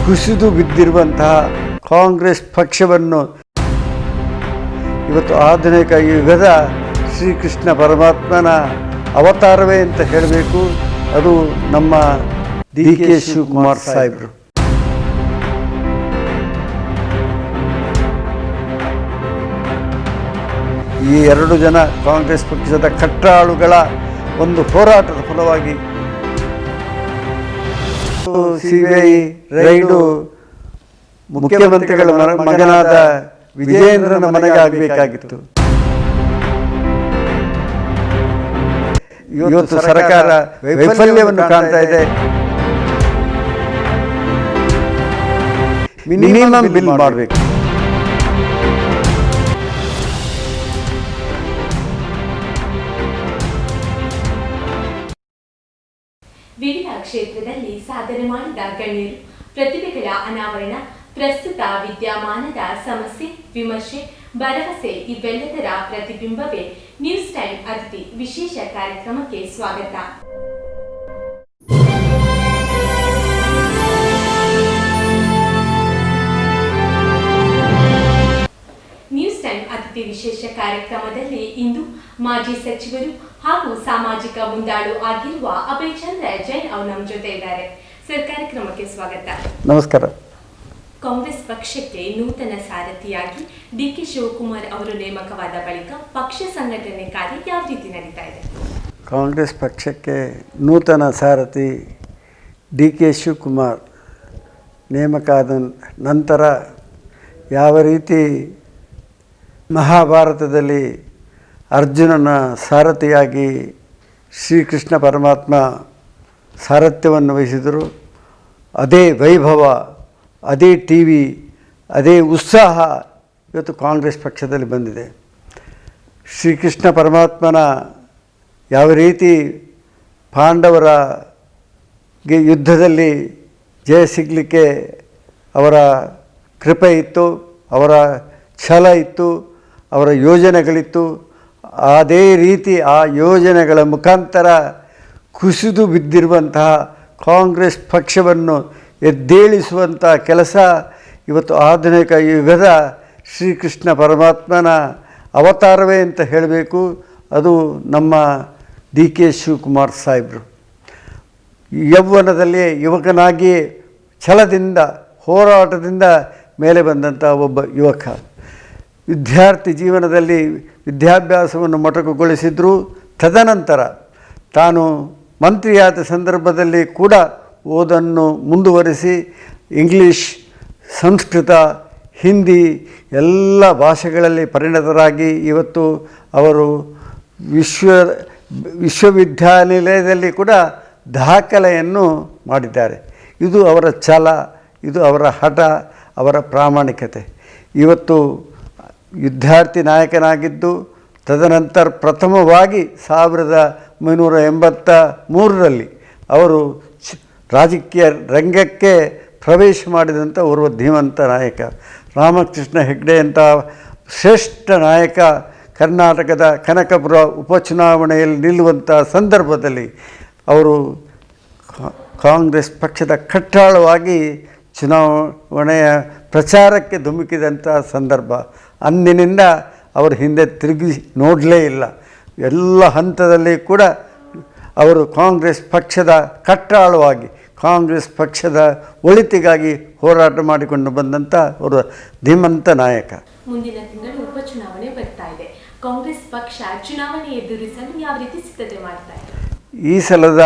ಕುಸಿದು ಬಿದ್ದಿರುವಂತಹ ಕಾಂಗ್ರೆಸ್ ಪಕ್ಷವನ್ನು ಇವತ್ತು ಆಧುನಿಕ ಯುಗದ ಶ್ರೀಕೃಷ್ಣ ಪರಮಾತ್ಮನ ಅವತಾರವೇ ಅಂತ ಹೇಳಬೇಕು. ಅದು ನಮ್ಮ DK ಶಿವಕುಮಾರ್ ಸಾಹೇಬರು. ಈ ಎರಡು ಜನ ಕಾಂಗ್ರೆಸ್ ಪಕ್ಷದ ಕಟ್ಟಾಳುಗಳ ಒಂದು ಹೋರಾಟದ ಫಲವಾಗಿ CBI ರೈಡು ಮುಖ್ಯಮಂತ್ರಿಗಳ ಮಗನಾದ ವಿಜಯೇಂದ್ರನ ಮನೆಗೆ ಆಗಬೇಕಾಗಿತ್ತು. ಇವತ್ತು ಸರ್ಕಾರ ವೈಫಲ್ಯವನ್ನು ಕಾಣ್ತಾ ಇದೆ. ಮಿನಿಮಮ್ ಬಿಲ್ ಮಾಡಬೇಕು. ವಿವಿಧ ಕ್ಷೇತ್ರದಲ್ಲಿ ಸಾಧನೆ ಮಾಡಿದ ಗಣ್ಯರು, ಪ್ರತಿಭೆಗಳ ಅನಾವರಣ, ಪ್ರಸ್ತುತ ವಿದ್ಯಮಾನದ ಸಮಸ್ಯೆ, ವಿಮರ್ಶೆ, ಭರವಸೆ ಇವೆಲ್ಲದರ ಪ್ರತಿಬಿಂಬವೇ ನ್ಯೂಸ್ ಟೈಮ್ ಅತಿಥಿ ವಿಶೇಷ ಕಾರ್ಯಕ್ರಮಕ್ಕೆ ಸ್ವಾಗತ. ನ್ಯೂಸ್ ಟೈಮ್ ಅತಿಥಿ ವಿಶೇಷ ಕಾರ್ಯಕ್ರಮದಲ್ಲಿ ಇಂದು ಮಾಜಿ ಸಚಿವರು ಹಾಗೂ ಸಾಮಾಜಿಕ ಮುಂದಾಳು ಆಗಿರುವ ಅಭಯ್ ಚಂದ್ರ ಜೈನ್ ಅವರು ನಮ್ಮ ಜೊತೆ ಇದ್ದಾರೆ. ಸರ್, ಕಾರ್ಯಕ್ರಮಕ್ಕೆ ಸ್ವಾಗತ. ನಮಸ್ಕಾರ. ಕಾಂಗ್ರೆಸ್ ಪಕ್ಷಕ್ಕೆ ನೂತನ ಸಾರಥಿಯಾಗಿ DK ಶಿವಕುಮಾರ್ ಅವರು ನೇಮಕವಾದ ಬಳಿಕ ಪಕ್ಷ ಸಂಘಟನೆ ಕಾರ್ಯ ಯಾವ ರೀತಿ ನಡೀತಾ ಇದೆ? ಕಾಂಗ್ರೆಸ್ ಪಕ್ಷಕ್ಕೆ ನೂತನ ಸಾರಥಿ DK ಶಿವಕುಮಾರ್ ನೇಮಕ ಆದ ನಂತರ ಯಾವ ರೀತಿ ಮಹಾಭಾರತದಲ್ಲಿ ಅರ್ಜುನನ ಸಾರಥಿಯಾಗಿ ಶ್ರೀಕೃಷ್ಣ ಪರಮಾತ್ಮ ಸಾರಥ್ಯವನ್ನು ವಹಿಸಿದರು, ಅದೇ ವೈಭವ, ಅದೇ TV, ಅದೇ ಉತ್ಸಾಹ ಇವತ್ತು ಕಾಂಗ್ರೆಸ್ ಪಕ್ಷದಲ್ಲಿ ಬಂದಿದೆ. ಶ್ರೀಕೃಷ್ಣ ಪರಮಾತ್ಮನ ಯಾವ ರೀತಿ ಪಾಂಡವರಿಗೆ ಯುದ್ಧದಲ್ಲಿ ಜಯ ಸಿಗಲಿಕ್ಕೆ ಅವರ ಕೃಪೆ ಇತ್ತು, ಅವರ ಛಲ ಇತ್ತು, ಅವರ ಯೋಜನೆಗಳಿತ್ತು, ಅದೇ ರೀತಿ ಆ ಯೋಜನೆಗಳ ಮುಖಾಂತರ ಕುಸಿದು ಬಿದ್ದಿರುವಂತಹ ಕಾಂಗ್ರೆಸ್ ಪಕ್ಷವನ್ನು ಎದ್ದೇಳಿಸುವಂಥ ಕೆಲಸ ಇವತ್ತು ಆಧುನಿಕ ಯುಗದ ಶ್ರೀಕೃಷ್ಣ ಪರಮಾತ್ಮನ ಅವತಾರವೇ ಅಂತ ಹೇಳಬೇಕು. ಅದು ನಮ್ಮ DK ಶಿವಕುಮಾರ್ ಸಾಹೇಬರು. ಯೌವನದಲ್ಲಿ ಯುವಕನಾಗಿ ಛಲದಿಂದ ಹೋರಾಟದಿಂದ ಮೇಲೆ ಬಂದಂಥ ಒಬ್ಬ ಯುವಕ. ವಿದ್ಯಾರ್ಥಿ ಜೀವನದಲ್ಲಿ ವಿದ್ಯಾಭ್ಯಾಸವನ್ನು ಮೊಟಕುಗೊಳಿಸಿದ್ರು. ತದನಂತರ ತಾನು ಮಂತ್ರಿಯಾದ ಸಂದರ್ಭದಲ್ಲಿ ಕೂಡ ಓದನ್ನು ಮುಂದುವರಿಸಿ ಇಂಗ್ಲೀಷ್, ಸಂಸ್ಕೃತ, ಹಿಂದಿ ಎಲ್ಲ ಭಾಷೆಗಳಲ್ಲಿ ಪರಿಣತರಾಗಿ ಇವತ್ತು ಅವರು ವಿಶ್ವವಿದ್ಯಾನಿಲಯದಲ್ಲಿ ಕೂಡ ದಾಖಲೆಯನ್ನು ಮಾಡಿದ್ದಾರೆ. ಇದು ಅವರ ಛಲ, ಇದು ಅವರ ಹಠ, ಅವರ ಪ್ರಾಮಾಣಿಕತೆ. ಇವತ್ತು ವಿದ್ಯಾರ್ಥಿ ನಾಯಕನಾಗಿದ್ದು ತದನಂತರ ಪ್ರಥಮವಾಗಿ 1983ರಲ್ಲಿ ಅವರು ರಾಜಕೀಯ ರಂಗಕ್ಕೆ ಪ್ರವೇಶ ಮಾಡಿದಂಥ ಓರ್ವ ಧೀಮಂತ ನಾಯಕ. ರಾಮಕೃಷ್ಣ ಹೆಗ್ಡೆ ಅಂತ ಶ್ರೇಷ್ಠ ನಾಯಕ ಕರ್ನಾಟಕದ ಕನಕಪುರ ಉಪಚುನಾವಣೆಯಲ್ಲಿ ನಿಲ್ಲುವಂಥ ಸಂದರ್ಭದಲ್ಲಿ ಅವರು ಕಾಂಗ್ರೆಸ್ ಪಕ್ಷದ ಕಟ್ಟಾಳವಾಗಿ ಚುನಾವಣೆಯ ಪ್ರಚಾರಕ್ಕೆ ಧುಮುಕಿದಂಥ ಸಂದರ್ಭ. ಅಂದಿನಿಂದ ಅವರು ಹಿಂದೆ ತಿರುಗಿ ನೋಡಲೇ ಇಲ್ಲ. ಎಲ್ಲ ಹಂತದಲ್ಲಿ ಕೂಡ ಅವರು ಕಾಂಗ್ರೆಸ್ ಪಕ್ಷದ ಕಟ್ಟಾಳವಾಗಿ ಕಾಂಗ್ರೆಸ್ ಪಕ್ಷದ ಒಳಿತಿಗಾಗಿ ಹೋರಾಟ ಮಾಡಿಕೊಂಡು ಬಂದಂಥ ಅವರು ಧೀಮಂತ ನಾಯಕ. ಮುಂದಿನ ತಿಂಗಳು ಉಪಚುನಾವಣೆ ಬರ್ತಾ ಇದೆ. ಕಾಂಗ್ರೆಸ್ ಪಕ್ಷ ಚುನಾವಣೆ ಎದುರಿಸಲು ಯಾವ ರೀತಿ ಸಿದ್ಧತೆ ಮಾಡ್ತಾ ಇದೆ? ಈ ಸಲದ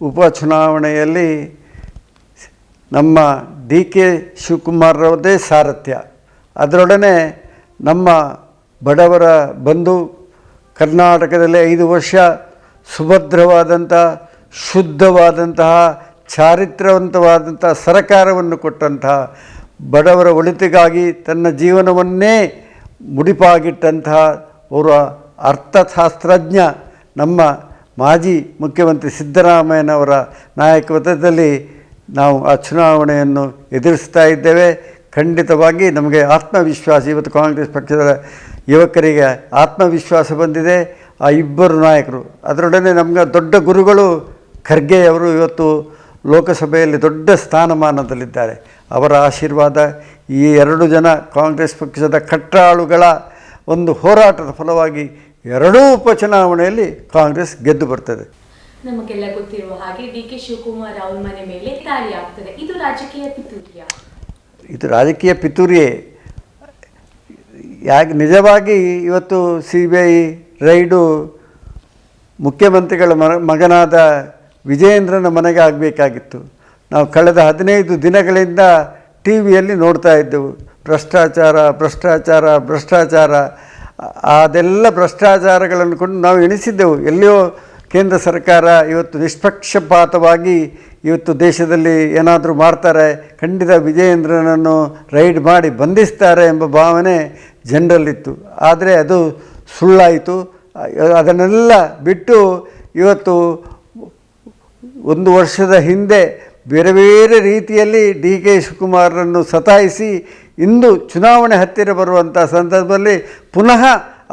ಉಪಚುನಾವಣೆಯಲ್ಲಿ ನಮ್ಮ DK ಶಿವಕುಮಾರ್ರವರದೇ ಸಾರಥ್ಯ. ಅದರೊಡನೆ ನಮ್ಮ ಬಡವರ ಬಂಧು, ಕರ್ನಾಟಕದಲ್ಲಿ 5 ವರ್ಷ ಸುಭದ್ರವಾದಂಥ, ಶುದ್ಧವಾದಂತಹ, ಚಾರಿತ್ರ್ಯವಂತವಾದಂಥ ಸರ್ಕಾರವನ್ನು ಕೊಟ್ಟಂತಹ, ಬಡವರ ಒಳಿತಿಗಾಗಿ ತನ್ನ ಜೀವನವನ್ನೇ ಮುಡಿಪಾಗಿಟ್ಟಂತಹ ಅವರ ಅರ್ಥಶಾಸ್ತ್ರಜ್ಞ ನಮ್ಮ ಮಾಜಿ ಮುಖ್ಯಮಂತ್ರಿ ಸಿದ್ದರಾಮಯ್ಯನವರ ನಾಯಕತ್ವದಲ್ಲಿ ನಾವು ಆ ಚುನಾವಣೆಯನ್ನು ಎದುರಿಸ್ತಾ ಇದ್ದೇವೆ. ಖಂಡಿತವಾಗಿ ನಮಗೆ ಆತ್ಮವಿಶ್ವಾಸ, ಇವತ್ತು ಕಾಂಗ್ರೆಸ್ ಪಕ್ಷದ ಯುವಕರಿಗೆ ಆತ್ಮವಿಶ್ವಾಸ ಬಂದಿದೆ. ಆ ಇಬ್ಬರು ನಾಯಕರು, ಅದರೊಡನೆ ನಮಗೆ ದೊಡ್ಡ ಗುರುಗಳು ಖರ್ಗೆ ಅವರು ಇವತ್ತು ಲೋಕಸಭೆಯಲ್ಲಿ ದೊಡ್ಡ ಸ್ಥಾನಮಾನದಲ್ಲಿದ್ದಾರೆ. ಅವರ ಆಶೀರ್ವಾದ, ಈ 2 ಜನ ಕಾಂಗ್ರೆಸ್ ಪಕ್ಷದ ಕಟ್ಟಾಳುಗಳ ಒಂದು ಹೋರಾಟದ ಫಲವಾಗಿ 2 ಉಪಚುನಾವಣೆಯಲ್ಲಿ ಕಾಂಗ್ರೆಸ್ ಗೆದ್ದು ಬರ್ತದೆ. ನಮಗೆಲ್ಲ ಗೊತ್ತಿರುವ ಹಾಗೆ ಡಿ.ಕೆ. ಶಿವಕುಮಾರ್ ಅವರ ಮನೆ ಮೇಲೆ ದಾಳಿ ಆಗ್ತದೆ. ಇದು ರಾಜಕೀಯ ಪಿತೂರಿಯಾ? ಇದು ರಾಜಕೀಯ ಪಿತೂರಿಯೇ. ಯಾಕೆ ನಿಜವಾಗಿ ಇವತ್ತು CBI ರೈಡು ಮುಖ್ಯಮಂತ್ರಿಗಳ ಮಗನಾದ ವಿಜಯೇಂದ್ರನ ಮನೆಗೆ ಆಗಬೇಕಾಗಿತ್ತು. ನಾವು ಕಳೆದ 15 ದಿನಗಳಿಂದ ಟಿ ವಿಯಲ್ಲಿ ನೋಡ್ತಾ ಇದ್ದೆವು, ಭ್ರಷ್ಟಾಚಾರ ಭ್ರಷ್ಟಾಚಾರ ಭ್ರಷ್ಟಾಚಾರ. ಅದೆಲ್ಲ ಭ್ರಷ್ಟಾಚಾರಗಳನ್ನು ಕೊಂಡು ನಾವು ಎಣಿಸಿದ್ದೆವು, ಎಲ್ಲಿಯೋ ಕೇಂದ್ರ ಸರ್ಕಾರ ಇವತ್ತು ನಿಷ್ಪಕ್ಷಪಾತವಾಗಿ ಇವತ್ತು ದೇಶದಲ್ಲಿ ಏನಾದರೂ ಮಾಡ್ತಾರೆ, ಖಂಡಿತ ವಿಜಯೇಂದ್ರನನ್ನು ರೈಡ್ ಮಾಡಿ ಬಂಧಿಸ್ತಾರೆ ಎಂಬ ಭಾವನೆ ಜನರಲ್ಲಿತ್ತು. ಆದರೆ ಅದು ಸುಳ್ಳಾಯಿತು. ಅದನ್ನೆಲ್ಲ ಬಿಟ್ಟು ಇವತ್ತು 1 ವರ್ಷದ ಹಿಂದೆ ಬೇರೆ ಬೇರೆ ರೀತಿಯಲ್ಲಿ ಡಿ.ಕೆ. ಶಿವಕುಮಾರರನ್ನು ಸತಾಯಿಸಿ ಇಂದು ಚುನಾವಣೆ ಹತ್ತಿರ ಬರುವಂಥ ಸಂದರ್ಭದಲ್ಲಿ ಪುನಃ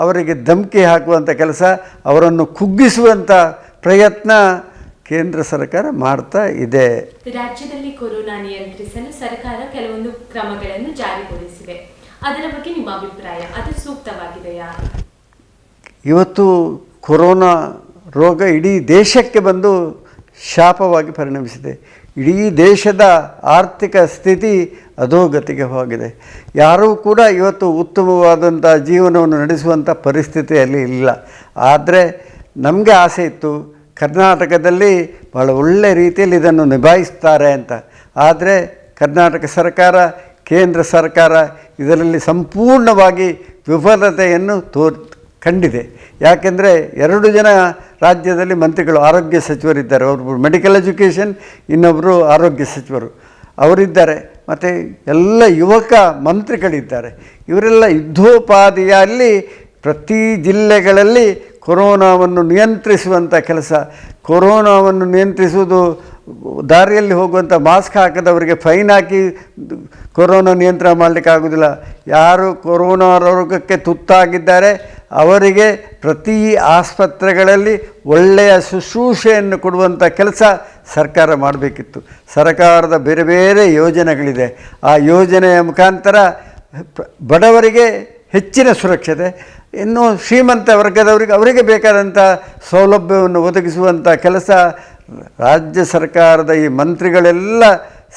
ಅವರಿಗೆ ಧಮಕಿ ಹಾಕುವಂಥ ಕೆಲಸ, ಅವರನ್ನು ಕುಗ್ಗಿಸುವಂಥ ಪ್ರಯತ್ನ ಕೇಂದ್ರ ಸರ್ಕಾರ ಮಾಡ್ತಾ ಇದೆ. ರಾಜ್ಯದಲ್ಲಿ ಕೊರೋನಾ ನಿಯಂತ್ರಿಸಲು ಸರ್ಕಾರ ಕೆಲವೊಂದು ಕ್ರಮಗಳನ್ನು ಜಾರಿಗೊಳಿಸಿದೆ. ಅದರ ಬಗ್ಗೆ ನಿಮ್ಮ ಅಭಿಪ್ರಾಯ? ಅದು ಸೂಕ್ತವಾಗಿದೆಯಾ? ಇವತ್ತು ಕೊರೋನಾ ರೋಗ ಇಡೀ ದೇಶಕ್ಕೆ ಬಂದು ಶಾಪವಾಗಿ ಪರಿಣಮಿಸಿದೆ. ಇಡೀ ದೇಶದ ಆರ್ಥಿಕ ಸ್ಥಿತಿ ಅಧೋಗತಿಗೆ ಹೋಗಿದೆ. ಯಾರೂ ಕೂಡ ಇವತ್ತು ಉತ್ತಮವಾದಂಥ ಜೀವನವನ್ನು ನಡೆಸುವಂಥ ಪರಿಸ್ಥಿತಿಯಲ್ಲಿ ಇಲ್ಲ. ಆದರೆ ನಮಗೆ ಆಸೆ ಇತ್ತು ಕರ್ನಾಟಕದಲ್ಲಿ ಭಾಳ ಒಳ್ಳೆಯ ರೀತಿಯಲ್ಲಿ ಇದನ್ನು ನಿಭಾಯಿಸ್ತಾರೆ ಅಂತ. ಆದರೆ ಕರ್ನಾಟಕ ಸರ್ಕಾರ, ಕೇಂದ್ರ ಸರ್ಕಾರ ಇದರಲ್ಲಿ ಸಂಪೂರ್ಣವಾಗಿ ವಿಫಲತೆಯನ್ನು ಕಂಡಿದೆ. ಯಾಕೆಂದರೆ 2 ಜನ ರಾಜ್ಯದಲ್ಲಿ ಮಂತ್ರಿಗಳು, ಆರೋಗ್ಯ ಸಚಿವರಿದ್ದಾರೆ. ಒಬ್ಬರು ಮೆಡಿಕಲ್ ಎಜುಕೇಷನ್, ಇನ್ನೊಬ್ಬರು ಆರೋಗ್ಯ ಸಚಿವರು ಅವರಿದ್ದಾರೆ. ಮತ್ತು ಎಲ್ಲ ಯುವಕ ಮಂತ್ರಿಗಳಿದ್ದಾರೆ. ಇವರೆಲ್ಲ ಯುದ್ಧೋಪಾದಿಯಲ್ಲಿ ಪ್ರತಿ ಜಿಲ್ಲೆಗಳಲ್ಲಿ ಕೊರೋನಾವನ್ನು ನಿಯಂತ್ರಿಸುವಂಥ ಕೆಲಸ. ಕೊರೋನಾವನ್ನು ನಿಯಂತ್ರಿಸುವುದು ದಾರಿಯಲ್ಲಿ ಹೋಗುವಂಥ ಮಾಸ್ಕ್ ಹಾಕದವರಿಗೆ ಫೈನ್ ಹಾಕಿ ಕೊರೋನಾ ನಿಯಂತ್ರಣ ಮಾಡಲಿಕ್ಕಾಗೋದಿಲ್ಲ. ಯಾರು ಕೊರೋನಾ ರೋಗಕ್ಕೆ ತುತ್ತಾಗಿದ್ದಾರೆ ಅವರಿಗೆ ಪ್ರತಿ ಆಸ್ಪತ್ರೆಗಳಲ್ಲಿ ಒಳ್ಳೆಯ ಶುಶ್ರೂಷೆಯನ್ನು ಕೊಡುವಂಥ ಕೆಲಸ ಸರ್ಕಾರ ಮಾಡಬೇಕಿತ್ತು. ಸರ್ಕಾರದ ಬೇರೆ ಬೇರೆ ಯೋಜನೆಗಳಿದೆ. ಆ ಯೋಜನೆಯ ಮುಖಾಂತರ ಬಡವರಿಗೆ ಹೆಚ್ಚಿನ ಸುರಕ್ಷತೆ, ಇನ್ನು ಶ್ರೀಮಂತ ವರ್ಗದವರಿಗೆ ಅವರಿಗೆ ಬೇಕಾದಂಥ ಸೌಲಭ್ಯವನ್ನು ಒದಗಿಸುವಂಥ ಕೆಲಸ ರಾಜ್ಯ ಸರ್ಕಾರದ ಈ ಮಂತ್ರಿಗಳೆಲ್ಲ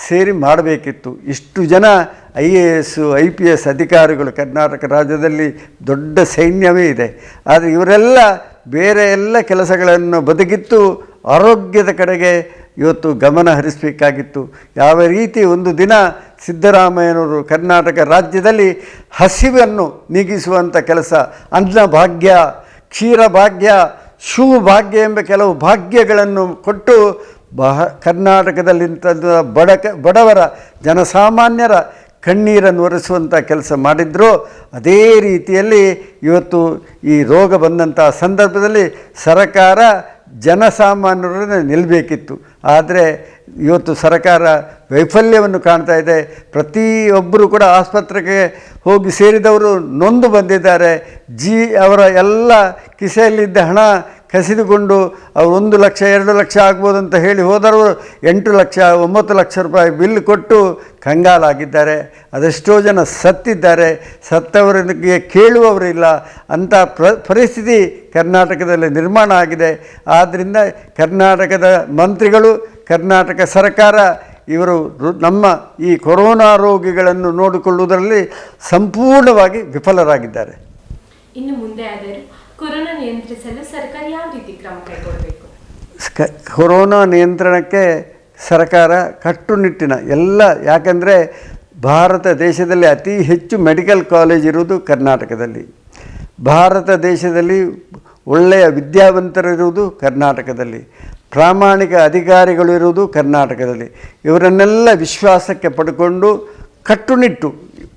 ಸೇರಿ ಮಾಡಬೇಕಿತ್ತು. ಇಷ್ಟು ಜನ IAS IPS ಅಧಿಕಾರಿಗಳು ಕರ್ನಾಟಕ ರಾಜ್ಯದಲ್ಲಿ ದೊಡ್ಡ ಸೈನ್ಯವೇ ಇದೆ. ಆದರೆ ಇವರೆಲ್ಲ ಬೇರೆ ಎಲ್ಲ ಕೆಲಸಗಳನ್ನು ಬದಿಗಿಟ್ಟು ಆರೋಗ್ಯದ ಕಡೆಗೆ ಇವತ್ತು ಗಮನ ಹರಿಸಬೇಕಾಗಿತ್ತು. ಯಾವ ರೀತಿ ಒಂದು ದಿನ ಸಿದ್ದರಾಮಯ್ಯನವರು ಕರ್ನಾಟಕ ರಾಜ್ಯದಲ್ಲಿ ಹಸಿವನ್ನು ನೀಗಿಸುವಂಥ ಕೆಲಸ, ಅನ್ನಭಾಗ್ಯ, ಕ್ಷೀರಭಾಗ್ಯ, ಶಿವಭಾಗ್ಯ ಎಂಬ ಕೆಲವು ಭಾಗ್ಯಗಳನ್ನು ಕೊಟ್ಟು ಕರ್ನಾಟಕದಲ್ಲಿಂಥ ಬಡವರ ಜನಸಾಮಾನ್ಯರ ಕಣ್ಣೀರನ್ನು ಒರೆಸುವಂಥ ಕೆಲಸ ಮಾಡಿದ್ರು. ಅದೇ ರೀತಿಯಲ್ಲಿ ಇವತ್ತು ಈ ರೋಗ ಬಂದಂಥ ಸಂದರ್ಭದಲ್ಲಿ ಸರ್ಕಾರ ಜನಸಾಮಾನ್ಯರನ್ನು ನಿಲ್ಲಬೇಕಿತ್ತು. ಆದರೆ ಇವತ್ತು ಸರ್ಕಾರ ವೈಫಲ್ಯವನ್ನು ಕಾಣ್ತಾ ಇದೆ. ಪ್ರತಿಯೊಬ್ಬರು ಕೂಡ ಆಸ್ಪತ್ರೆಗೆ ಹೋಗಿ ಸೇರಿದವರು ನೊಂದು ಬಂದಿದ್ದಾರೆ. ಅವರ ಎಲ್ಲ ಕಿಸೆಯಲ್ಲಿದ್ದ ಹಣ ಕಸಿದುಕೊಂಡು ಅವರು 1 ಲಕ್ಷ 2 ಲಕ್ಷ ಆಗ್ಬೋದು ಅಂತ ಹೇಳಿ ಹೋದವರು 8 ಲಕ್ಷ 9 ಲಕ್ಷ ರೂಪಾಯಿ ಬಿಲ್ ಕೊಟ್ಟು ಕಂಗಾಲಾಗಿದ್ದಾರೆ. ಅದೆಷ್ಟೋ ಜನ ಸತ್ತಿದ್ದಾರೆ. ಸತ್ತವರಿಗೆ ಕೇಳುವವರಿಲ್ಲ ಅಂಥ ಪರಿಸ್ಥಿತಿ ಕರ್ನಾಟಕದಲ್ಲಿ ನಿರ್ಮಾಣ ಆಗಿದೆ. ಆದ್ದರಿಂದ ಕರ್ನಾಟಕದ ಮಂತ್ರಿಗಳು, ಕರ್ನಾಟಕ ಸರ್ಕಾರ ಇವರು ನಮ್ಮ ಈ ಕೊರೋನಾ ರೋಗಿಗಳನ್ನು ನೋಡಿಕೊಳ್ಳುವುದರಲ್ಲಿ ಸಂಪೂರ್ಣವಾಗಿ ವಿಫಲರಾಗಿದ್ದಾರೆ. ಇನ್ನು ಮುಂದೆ ಆದರೂ ಕೊರೋನಾ ನಿಯಂತ್ರಿಸಲು ಸರ್ಕಾರ ಯಾವ ರೀತಿ ಕ್ರಮ ಕೈಗೊಳ್ಳಬೇಕು? ಕೊರೋನಾ ನಿಯಂತ್ರಣಕ್ಕೆ ಸರ್ಕಾರ ಕಟ್ಟುನಿಟ್ಟಿನ ಯಾಕೆಂದರೆ ಭಾರತ ದೇಶದಲ್ಲಿ ಅತಿ ಹೆಚ್ಚು ಮೆಡಿಕಲ್ ಕಾಲೇಜ್ ಇರುವುದು ಕರ್ನಾಟಕದಲ್ಲಿ. ಭಾರತ ದೇಶದಲ್ಲಿ ಒಳ್ಳೆಯ ವಿದ್ಯಾವಂತರಿರುವುದು ಕರ್ನಾಟಕದಲ್ಲಿ. ಪ್ರಾಮಾಣಿಕ ಅಧಿಕಾರಿಗಳು ಇರುವುದು ಕರ್ನಾಟಕದಲ್ಲಿ. ಇವರನ್ನೆಲ್ಲ ವಿಶ್ವಾಸಕ್ಕೆ ಪಡ್ಕೊಂಡು ಕಟ್ಟುನಿಟ್ಟು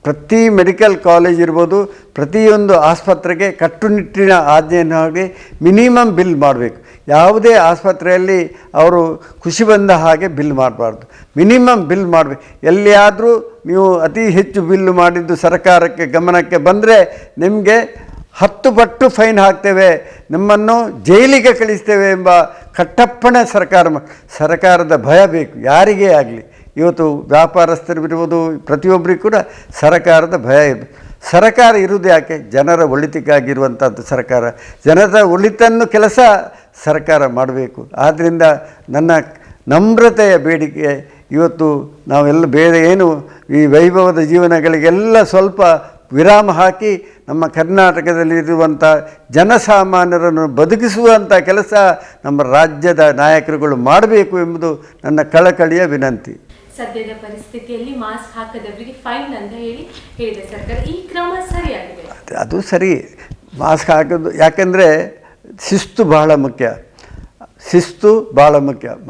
ಪ್ರತಿ ಮೆಡಿಕಲ್ ಕಾಲೇಜ್ ಇರ್ಬೋದು, ಪ್ರತಿಯೊಂದು ಆಸ್ಪತ್ರೆಗೆ ಕಟ್ಟುನಿಟ್ಟಿನ ಆಜ್ಞೆಯನ್ನು ಹಾಕಿ ಮಿನಿಮಮ್ ಬಿಲ್ ಮಾಡಬೇಕು. ಯಾವುದೇ ಆಸ್ಪತ್ರೆಯಲ್ಲಿ ಅವರು ಖುಷಿ ಬಂದ ಹಾಗೆ ಬಿಲ್ ಮಾಡಬಾರ್ದು, ಮಿನಿಮಮ್ ಬಿಲ್ ಮಾಡಬೇಕು. ಎಲ್ಲಿಯಾದರೂ ನೀವು ಅತಿ ಹೆಚ್ಚು ಬಿಲ್ಲು ಮಾಡಿದ್ದು ಸರ್ಕಾರಕ್ಕೆ ಗಮನಕ್ಕೆ ಬಂದರೆ ನಿಮಗೆ 10 ಪಟ್ಟು ಫೈನ್ ಹಾಕ್ತೇವೆ, ನಿಮ್ಮನ್ನು ಜೈಲಿಗೆ ಕಳಿಸ್ತೇವೆ ಎಂಬ ಕಟ್ಟಪ್ಪಣೆ ಸರ್ಕಾರದ ಭಯ ಬೇಕು. ಯಾರಿಗೇ ಆಗಲಿ ಇವತ್ತು ವ್ಯಾಪಾರಸ್ಥರಿರ್ಬೋದು ಪ್ರತಿಯೊಬ್ಬರಿಗೂ ಕೂಡ ಸರ್ಕಾರದ ಭಯ ಇದೆ. ಸರ್ಕಾರ ಇರುವುದು ಯಾಕೆ? ಜನರ ಒಳಿತಿಗಾಗಿರುವಂಥದ್ದು ಸರ್ಕಾರ. ಜನರ ಒಳಿತನ್ನು ಕೆಲಸ ಸರ್ಕಾರ ಮಾಡಬೇಕು. ಆದ್ದರಿಂದ ನನ್ನ ನಮ್ರತೆಯ ಬೇಡಿಕೆ ಇವತ್ತು ನಾವೆಲ್ಲ ಬೇರೆ ಏನು ಈ ವೈಭವದ ಜೀವನಗಳಿಗೆಲ್ಲ ಸ್ವಲ್ಪ ವಿರಾಮ ಹಾಕಿ ನಮ್ಮ ಕರ್ನಾಟಕದಲ್ಲಿರುವಂಥ ಜನಸಾಮಾನ್ಯರನ್ನು ಬದುಕಿಸುವಂಥ ಕೆಲಸ ನಮ್ಮ ರಾಜ್ಯದ ನಾಯಕರುಗಳು ಮಾಡಬೇಕು ಎಂಬುದು ನನ್ನ ಕಳಕಳಿಯ ವಿನಂತಿ. ಸದ್ಯದ ಪರಿಸ್ಥಿತಿಯಲ್ಲಿ ಮಾಸ್ಕ್ ಹಾಕದವರಿಗೆ ಫೈನ್ ಅಂತ ಹೇಳಿದೆ ಸರ್ಕಾರ. ಈ ಕ್ರಮ ಸರಿಯಾಗಿದೆ? ಅದು ಸರಿ, ಮಾಸ್ಕ್ ಹಾಕೋದು. ಯಾಕೆಂದರೆ ಶಿಸ್ತು ಬಹಳ ಮುಖ್ಯ.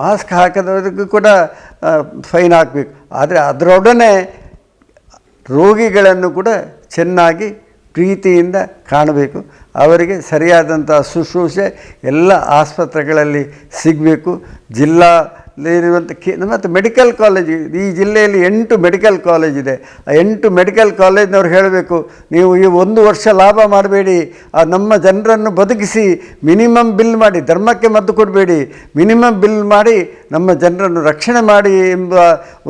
ಮಾಸ್ಕ್ ಹಾಕದವರಿಗೂ ಕೂಡ ಫೈನ್ ಹಾಕಬೇಕು. ಆದರೆ ಅದರೊಡನೆ ರೋಗಿಗಳನ್ನು ಕೂಡ ಚೆನ್ನಾಗಿ ಪ್ರೀತಿಯಿಂದ ಕಾಣಬೇಕು. ಅವರಿಗೆ ಸರಿಯಾದಂಥ ಶುಶ್ರೂಷೆ ಎಲ್ಲ ಆಸ್ಪತ್ರೆಗಳಲ್ಲಿ ಸಿಗಬೇಕು. ಜಿಲ್ಲೆಯಲ್ಲಿರುವಂಥ ಮತ್ತು ಮೆಡಿಕಲ್ ಕಾಲೇಜ್, ಈ ಜಿಲ್ಲೆಯಲ್ಲಿ 8 ಮೆಡಿಕಲ್ ಕಾಲೇಜ್ ಇದೆ. ಆ 8 ಮೆಡಿಕಲ್ ಕಾಲೇಜ್ನವ್ರು ಹೇಳಬೇಕು, ನೀವು ಈ 1 ವರ್ಷ ಲಾಭ ಮಾಡಬೇಡಿ, ನಮ್ಮ ಜನರನ್ನು ಬದುಕಿಸಿ ಮಿನಿಮಮ್ ಬಿಲ್ ಮಾಡಿ, ಧರ್ಮಕ್ಕೆ ಮದ್ದು ಕೊಡಬೇಡಿ, ಮಿನಿಮಮ್ ಬಿಲ್ ಮಾಡಿ ನಮ್ಮ ಜನರನ್ನು ರಕ್ಷಣೆ ಮಾಡಿ ಎಂಬ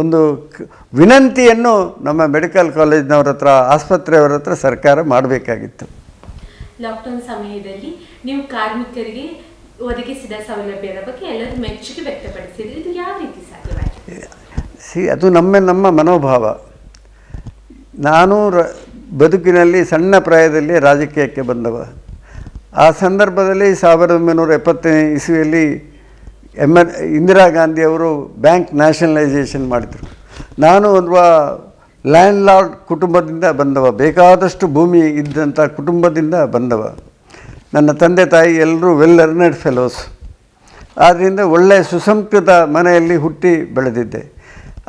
ಒಂದು ವಿನಂತಿಯನ್ನು ನಮ್ಮ ಮೆಡಿಕಲ್ ಕಾಲೇಜ್ನವ್ರ ಹತ್ರ, ಆಸ್ಪತ್ರೆಯವರ ಹತ್ರ ಸರ್ಕಾರ ಮಾಡಬೇಕಾಗಿತ್ತು. ಲಾಕ್ಡೌನ್ ಸಮಯದಲ್ಲಿ ನೀವು ಕಾರ್ಮಿಕರಿಗೆ ಒದಗಿಸಿದ ಸೌಲಭ್ಯದ ಬಗ್ಗೆ ಎಲ್ಲರೂ ಮೆಚ್ಚುಗೆ ವ್ಯಕ್ತಪಡಿಸಿದ್ರು. ಇದು ಯಾವ ರೀತಿ ಸಾಧ್ಯವಾಗಿದೆ? ಅದು ನಮ್ಮ ಮನೋಭಾವ. ನಾನು ಬದುಕಿನಲ್ಲಿ ಸಣ್ಣ ಪ್ರಾಯದಲ್ಲಿ ರಾಜಕೀಯಕ್ಕೆ ಬಂದವ. ಆ ಸಂದರ್ಭದಲ್ಲಿ 1970ನೇ ಇಸ್ವಿಯಲ್ಲಿ ಇಂದಿರಾ ಗಾಂಧಿಯವರು ಬ್ಯಾಂಕ್ ನ್ಯಾಷನಲೈಸೇಷನ್ ಮಾಡಿದರು. ನಾನು ಒಂದು ಲ್ಯಾಂಡ್ ಲಾರ್ಡ್ ಕುಟುಂಬದಿಂದ ಬಂದವ, ಬೇಕಾದಷ್ಟು ಭೂಮಿ ಇದ್ದಂಥ ಕುಟುಂಬದಿಂದ ಬಂದವ. ನನ್ನ ತಂದೆ ತಾಯಿ ಎಲ್ಲರೂ ವೆಲ್ ಅರ್ನಡ್ ಫೆಲೋಸ್. ಆದ್ದರಿಂದ ಒಳ್ಳೆಯ ಸುಸಂಸ್ಕೃತ ಮನೆಯಲ್ಲಿ ಹುಟ್ಟಿ ಬೆಳೆದಿದ್ದೆ.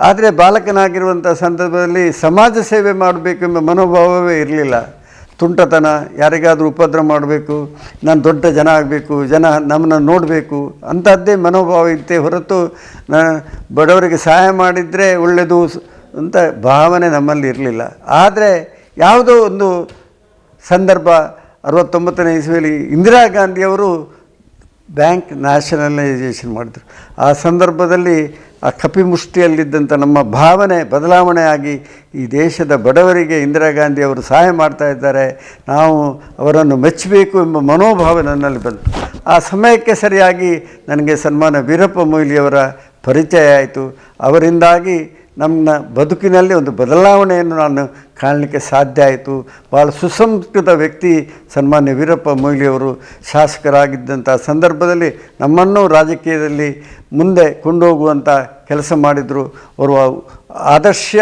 ಆದರೆ ಬಾಲಕನಾಗಿರುವಂಥ ಸಂದರ್ಭದಲ್ಲಿ ಸಮಾಜ ಸೇವೆ ಮಾಡಬೇಕೆಂಬ ಮನೋಭಾವವೇ ಇರಲಿಲ್ಲ. ತುಂಟತನ, ಯಾರಿಗಾದರೂ ಉಪದ್ರ ಮಾಡಬೇಕು, ನಾನು ದೊಡ್ಡ ಜನ ಆಗಬೇಕು, ಜನ ನಮ್ಮನ್ನು ನೋಡಬೇಕು ಅಂಥದ್ದೇ ಮನೋಭಾವ ಇತ್ತೇ ಹೊರತು ಬಡವರಿಗೆ ಸಹಾಯ ಮಾಡಿದರೆ ಒಳ್ಳೆಯದು ಅಂತ ಭಾವನೆ ನಮ್ಮಲ್ಲಿ ಇರಲಿಲ್ಲ. ಆದರೆ ಯಾವುದೋ ಒಂದು ಸಂದರ್ಭ 69ನೇ ಇಸ್ವಿಯಲ್ಲಿ ಇಂದಿರಾ ಗಾಂಧಿಯವರು ಬ್ಯಾಂಕ್ ನ್ಯಾಷನಲೈಸೇಷನ್ ಮಾಡಿದರು. ಆ ಸಂದರ್ಭದಲ್ಲಿ ಆ ಕಪಿಮುಷ್ಟಿಯಲ್ಲಿದ್ದಂಥ ನಮ್ಮ ಭಾವನೆ ಬದಲಾವಣೆ ಆಗಿ ಈ ದೇಶದ ಬಡವರಿಗೆ ಇಂದಿರಾ ಗಾಂಧಿಯವರು ಸಹಾಯ ಮಾಡ್ತಾ ಇದ್ದಾರೆ, ನಾವು ಅವರನ್ನು ಮೆಚ್ಚಬೇಕು ಎಂಬ ಮನೋಭಾವ ನನ್ನಲ್ಲಿ ಬಂತು. ಆ ಸಮಯಕ್ಕೆ ಸರಿಯಾಗಿ ನನಗೆ ಸನ್ಮಾನ್ಯ ವೀರಪ್ಪ ಮೊಯ್ಲಿಯವರ ಪರಿಚಯ ಆಯಿತು. ಅವರಿಂದಾಗಿ ನಮ್ಮ ಬದುಕಿನಲ್ಲಿ ಒಂದು ಬದಲಾವಣೆಯನ್ನು ನಾನು ಕಾಣಲಿಕ್ಕೆ ಸಾಧ್ಯ ಆಯಿತು. ಭಾಳ ಸುಸಂಸ್ಕೃತ ವ್ಯಕ್ತಿ ಸನ್ಮಾನ್ಯ ವೀರಪ್ಪ ಮೊಯ್ಲಿಯವರು. ಶಾಸಕರಾಗಿದ್ದಂಥ ಸಂದರ್ಭದಲ್ಲಿ ನಮ್ಮನ್ನು ರಾಜಕೀಯದಲ್ಲಿ ಮುಂದೆ ಕೊಂಡೋಗುವಂಥ ಕೆಲಸ ಮಾಡಿದರು. ಅವರು ಆದರ್ಶ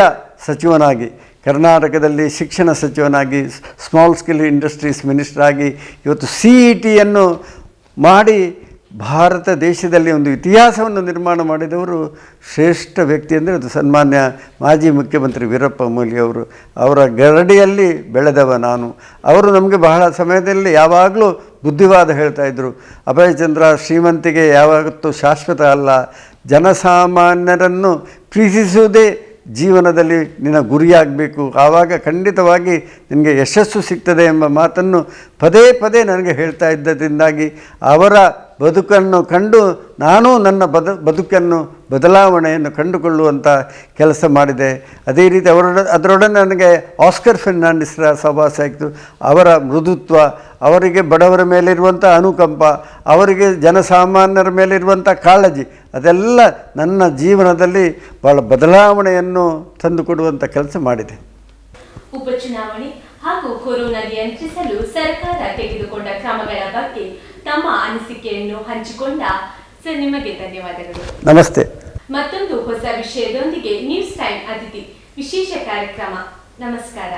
ಸಚಿವನಾಗಿ, ಕರ್ನಾಟಕದಲ್ಲಿ ಶಿಕ್ಷಣ ಸಚಿವನಾಗಿ, ಸ್ಮಾಲ್ ಸ್ಕೇಲ್ ಇಂಡಸ್ಟ್ರೀಸ್ ಮಿನಿಸ್ಟರ್ ಆಗಿ ಇವತ್ತು CETಯನ್ನು ಮಾಡಿ ಭಾರತ ದೇಶದಲ್ಲಿ ಒಂದು ಇತಿಹಾಸವನ್ನು ನಿರ್ಮಾಣ ಮಾಡಿದವರು ಶ್ರೇಷ್ಠ ವ್ಯಕ್ತಿ ಅಂದರೆ ಅದು ಸನ್ಮಾನ್ಯ ಮಾಜಿ ಮುಖ್ಯಮಂತ್ರಿ ವೀರಪ್ಪ ಮೊಯ್ಲಿಯವರು. ಅವರ ಗರಡಿಯಲ್ಲಿ ಬೆಳೆದವ ನಾನು. ಅವರು ನಮಗೆ ಬಹಳ ಸಮಯದಲ್ಲಿ ಯಾವಾಗಲೂ ಬುದ್ಧಿವಾದ ಹೇಳ್ತಾಯಿದ್ರು. ಅಭಯಚಂದ್ರ, ಶ್ರೀಮಂತಿಗೆ ಯಾವತ್ತೂ ಶಾಶ್ವತ ಅಲ್ಲ, ಜನಸಾಮಾನ್ಯರನ್ನು ಪ್ರೀತಿಸುವುದೇ ಜೀವನದಲ್ಲಿ ನಿನ್ನ ಗುರಿಯಾಗಬೇಕು, ಆವಾಗ ಖಂಡಿತವಾಗಿ ನಿನಗೆ ಯಶಸ್ಸು ಸಿಗ್ತದೆ ಎಂಬ ಮಾತನ್ನು ಪದೇ ಪದೇ ನನಗೆ ಹೇಳ್ತಾ ಇದ್ದರಿಂದಾಗಿ ಅವರ ಬದುಕನ್ನು ಕಂಡು ನಾನು ನನ್ನ ಬದುಕನ್ನು ಬದಲಾವಣೆಯನ್ನು ಕಂಡುಕೊಳ್ಳುವಂಥ ಕೆಲಸ ಮಾಡಿದೆ. ಅದೇ ರೀತಿ ಅದರೊಡನೆ ನನಗೆ ಆಸ್ಕರ್ ಫೆರ್ನಾಂಡಿಸ್ರ ಸಹವಾಸ ಆಯಿತು. ಅವರ ಮೃದುತ್ವ, ಅವರಿಗೆ ಬಡವರ ಮೇಲಿರುವಂಥ ಅನುಕಂಪ, ಅವರಿಗೆ ಜನಸಾಮಾನ್ಯರ ಮೇಲಿರುವಂಥ ಕಾಳಜಿ, ಅದೆಲ್ಲ ನನ್ನ ಜೀವನದಲ್ಲಿ ಭಾಳ ಬದಲಾವಣೆಯನ್ನು ತಂದುಕೊಡುವಂಥ ಕೆಲಸ ಮಾಡಿದೆ. ಉಪಚುನಾವಣೆ ಹಾಗೂ ಕೊರೋನಾ ನಿಯಂತ್ರಿಸಲು ಸರ್ಕಾರ ತೆಗೆದುಕೊಂಡ ಕ್ರಮಗಳ ಬಗ್ಗೆ ತಮ್ಮ ಅನಿಸಿಕೆಯನ್ನು ಹಂಚಿಕೊಂಡ ಸರ್ ನಿಮಗೆ ಧನ್ಯವಾದಗಳು. ನಮಸ್ತೆ. ಮತ್ತೊಂದು ಹೊಸ ವಿಷಯದೊಂದಿಗೆ ನ್ಯೂಸ್ ಟೈಮ್ ಅತಿಥಿ ವಿಶೇಷ ಕಾರ್ಯಕ್ರಮ. ನಮಸ್ಕಾರ.